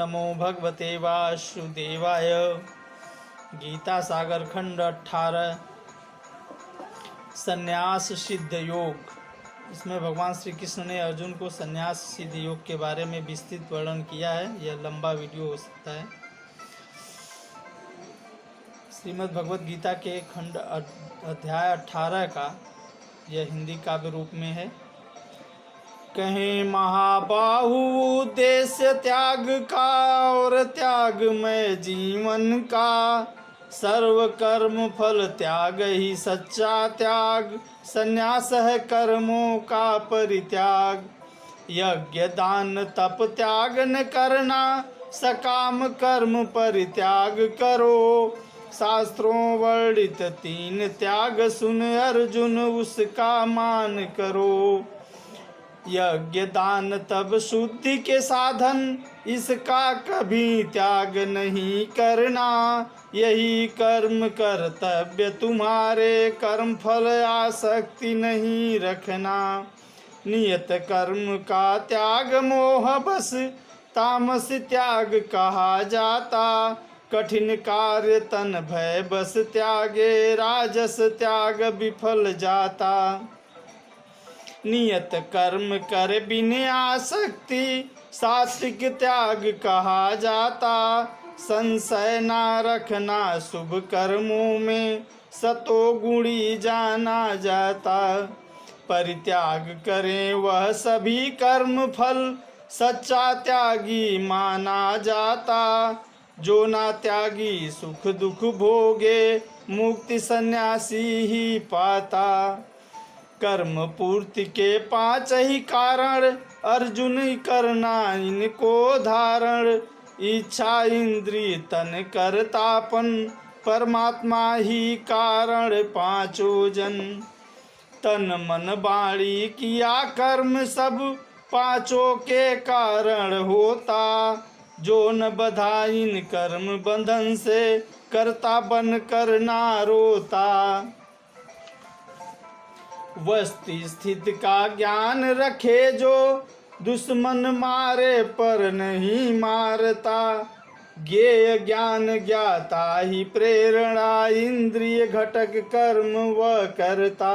नमो भगवते वासुदेवाय। गीता सागर खंड 18 संन्यास सिद्ध योग। इसमें भगवान श्री कृष्ण ने अर्जुन को संन्यास सिद्ध योग के बारे में विस्तृत वर्णन किया है। यह लंबा वीडियो हो सकता है। श्रीमद् भगवत गीता के खंड अध्याय 18 का यह हिंदी काव्य रूप में है। कहीं महाबाहु उद्देश्य त्याग का और त्याग में जीवन का, सर्व कर्म फल त्याग ही सच्चा त्याग, संन्यास है कर्मों का परित्याग। यज्ञ दान तप त्याग न करना, सकाम कर्म परित्याग करो। शास्त्रों वर्णित 3 त्याग सुन अर्जुन, उसका मान करो। यज्ञ दान तब शुद्धि के साधन, इसका कभी त्याग नहीं करना। यही कर्म कर्तव्य तुम्हारे, कर्म फल आसक्ति नहीं रखना। नियत कर्म का त्याग मोह बस, तामस त्याग कहा जाता। कठिन कार्य तन भय बस त्यागे, राजस त्याग विफल जाता। नियत कर्म कर बिन आसक्ति, सात्विक त्याग कहा जाता। संशय ना रखना शुभ कर्मों में, सतो गुणी जाना जाता। परित्याग करें वह सभी कर्म फल, सच्चा त्यागी माना जाता। जो ना त्यागी सुख दुख भोगे, मुक्ति सन्यासी ही पाता। कर्म पूर्ति के 5 ही कारण, अर्जुन करना इनको धारण। इच्छा इंद्रिय तन कर्तापन, परमात्मा ही कारण 5 जन। तन मन वाणी किया कर्म सब, 5 के कारण होता। जो न बधा इन कर्म बंधन से, कर्ता बन कर ना रोता। वस्तु स्थिति का ज्ञान रखे जो, दुश्मन मारे पर नहीं मारता। ज्ञेय ज्ञान ज्ञाता ही प्रेरणा, इंद्रिय घटक कर्म वह करता।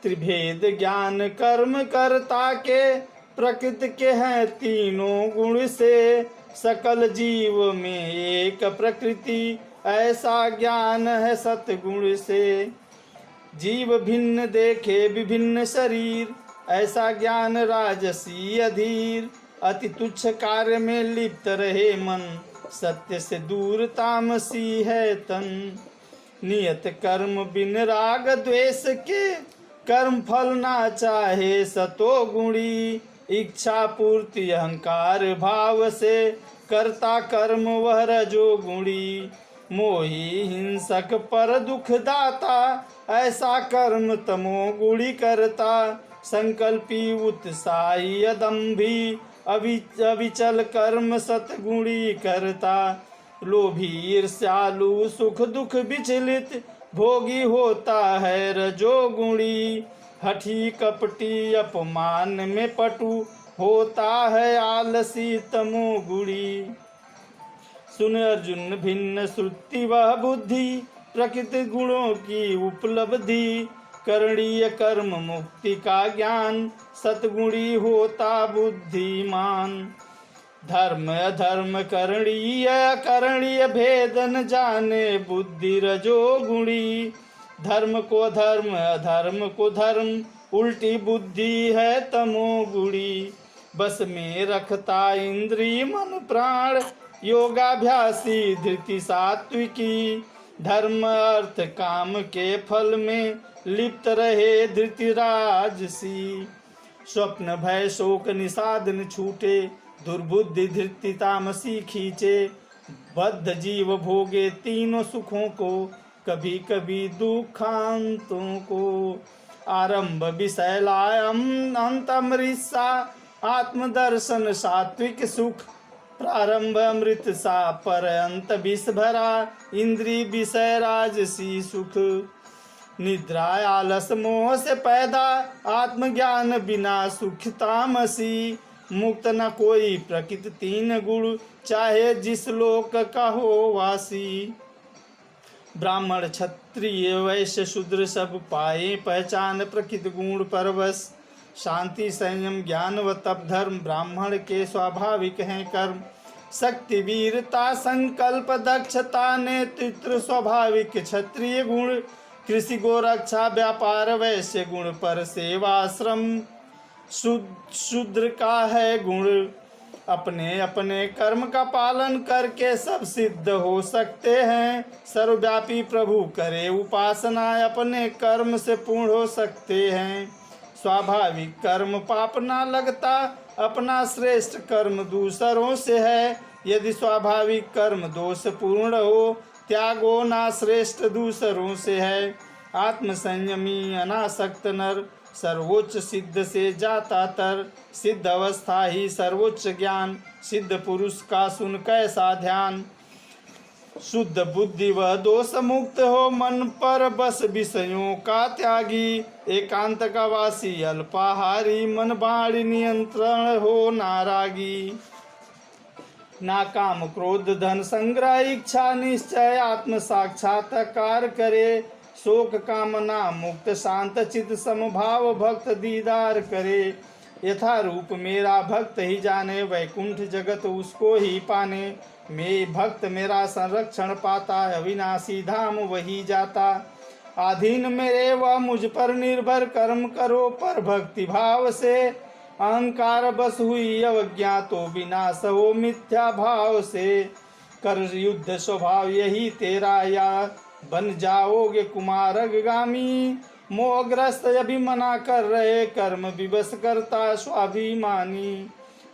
त्रिभेद ज्ञान कर्म कर्ता के, प्रकृति के हैं 3 गुण से। सकल जीव में एक प्रकृति, ऐसा ज्ञान है सतगुण से। जीव भिन्न देखे विभिन्न शरीर, ऐसा ज्ञान राजसी अधीर। अति तुच्छ कार्य में लिप्त रहे मन, सत्य से दूर तामसी है तन। नियत कर्म बिन राग द्वेष के, कर्म फल ना चाहे सतो गुणी। इच्छा पूर्ति अहंकार भाव से, करता कर्म वह रजो गुणी। मोही हिंसक पर दुख दाता, ऐसा कर्म तमो गुणी करता। संकल्पी उत्साही अदम्भी, अविचल कर्म सतगुणी करता। लोभी ईर्ष्यालु सुख दुख विचलित, भोगी होता है रजोगुणी। हठी कपटी अपमान में पटु, होता है आलसी तमोगुणी। सुन अर्जुन भिन्न श्रुति वह बुद्धि, प्रकृति गुणों की उपलब्धि। करणीय कर्म मुक्ति का ज्ञान, सतगुणी होता बुद्धिमान। धर्म अधर्म करणीय अकरणीय, भेद न जाने बुद्धि रजोगुणी। धर्म को धर्म अधर्म को धर्म, उल्टी बुद्धि है तमोगुणी। बस में रखता इंद्रिय मन प्राण, योगाभ्यासी धृति सात्विकी। धर्म अर्थ काम के फल में, लिप्त रहे धृति राजसी। स्वप्न भय शोक निषादन छूटे, दुर्बुद्धि धृति तामसी खींचे। बद्ध जीव भोगे 3 सुखों को, कभी कभी दुखांतों को। आरंभ विषय लायम अंत अमृतसा, आत्मदर्शन सात्विक सुख। प्रारंभ अमृत सा पर अंत विष भरा, इंद्रिय विषय राजसी सुख। निद्रा आलस मोह से पैदा, आत्मज्ञान बिना सुख तामसी। मुक्त न कोई प्रकृति तीन गुण, चाहे जिस लोक का हो वासी। ब्राह्मण क्षत्रिय वैश्य शूद्र सब पाए पहचान प्रकृति गुण परवश। शांति संयम ज्ञान व तप धर्म ब्राह्मण के स्वाभाविक हैं कर्म। शक्ति वीरता संकल्प दक्षता नेतृत्व स्वाभाविक क्षत्रिय गुण। कृषि गोरक्षा व्यापार वैश्य गुण पर सेवाश्रम शूद्र का है गुण। अपने अपने कर्म का पालन करके सब सिद्ध हो सकते हैं। सर्वव्यापी प्रभु करे उपासना अपने कर्म से पूर्ण हो सकते हैं। स्वाभाविक कर्म पाप ना लगता, अपना श्रेष्ठ कर्म दूसरों से है। यदि स्वाभाविक कर्म दोष पूर्ण हो, त्यागो ना श्रेष्ठ दूसरों से है। आत्म संयमी अनासक्त नर सर्वोच्च सिद्ध से जाता तर। सिद्ध अवस्था ही सर्वोच्च ज्ञान, सिद्ध पुरुष का सुन कैसा ध्यान। शुद्ध बुद्धि व दोष मुक्त हो, मन पर बस विषयों का त्यागी। एकांत का वासी अल्पाहारी, मन बाणी नियंत्रण हो नारागी। ना काम क्रोध धन संग्रह इच्छा निश्चय, आत्म साक्षात्कार करे। शोक कामना मुक्त शांत चित समभाव, भक्त दीदार करे। यथा रूप मेरा भक्त ही जाने, वैकुंठ जगत उसको ही पाने। मैं भक्त मेरा संरक्षण पाता, अविनाशी धाम वही जाता। आधीन मेरे वह मुझ पर निर्भर, कर्म करो पर भक्ति भाव से। अहंकार बस हुई अवज्ञा, तो विनाश हो मिथ्या भाव से। कर युद्ध स्वभाव यही तेरा, या बन जाओगे कुमारगामी। मोहग्रस्त अभी मना कर रहे, कर्म विवश करता स्वाभिमानी।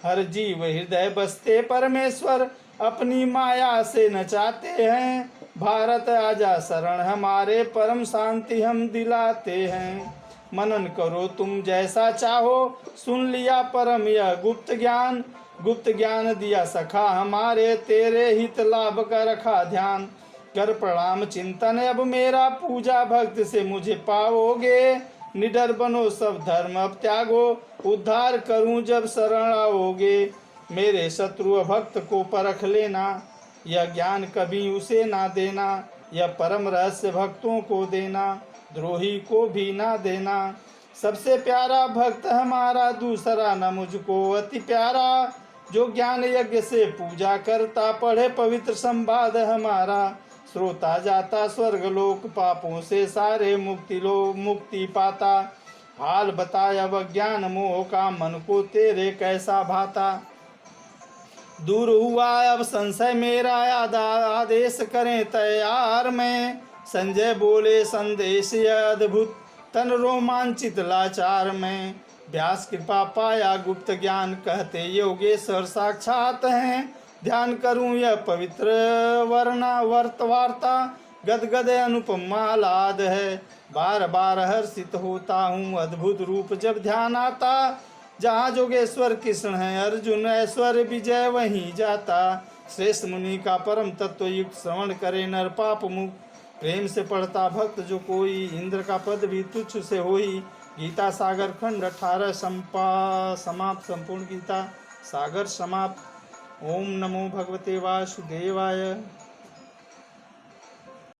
हर जीव हृदय बसते परमेश्वर, अपनी माया से नचाते हैं। भारत आजा शरण हमारे, परम शांति हम दिलाते हैं। मनन करो तुम जैसा चाहो, सुन लिया परम यह गुप्त ज्ञान। गुप्त ज्ञान दिया सखा हमारे, तेरे हित लाभ का रखा ध्यान। कर प्रणाम चिंतन अब मेरा, पूजा भक्त से मुझे पाओगे। निडर बनो सब धर्म अब त्यागो, उद्धार करूं जब शरण आओगे। मेरे शत्रु भक्त को परख लेना, यह ज्ञान कभी उसे ना देना। यह परम रहस्य भक्तों को देना, द्रोही को भी ना देना। सबसे प्यारा भक्त हमारा, दूसरा न मुझको अति प्यारा। जो ज्ञान यज्ञ से पूजा करता, पढ़े पवित्र संवाद हमारा। श्रोता जाता स्वर्ग लोक, पापों से सारे मुक्ति पाता। हाल बताया वह ज्ञान मोह का, मन को तेरे कैसा भाता। दूर हुआ अब संशय मेरा, आदेश करें तैयार में। संजय बोले संदेश यह अद्भुत, तन रोमांचित लाचार में। व्यास कृपा पाया गुप्त ज्ञान, कहते योगेश्वर साक्षात हैं। ध्यान करूं यह पवित्र वार्ता, गदगद अनुपम आह्लाद है। बार बार हर्षित होता हूँ, अद्भुत रूप जब ध्यान आता। जहाँ जोगेश्वर कृष्ण है अर्जुन, ऐश्वर्य विजय वहीं जाता। श्रेष्ठ मुनि का परम तत्व युक्त श्रवण करे नर पाप मुक्त। प्रेम से पढ़ता भक्त जो कोई, इंद्र का पद भी तुच्छ से होई। गीता सागर खंड 18 समाप्त। संपूर्ण गीता सागर समाप्त। ओम नमो भगवते वासुदेवाय।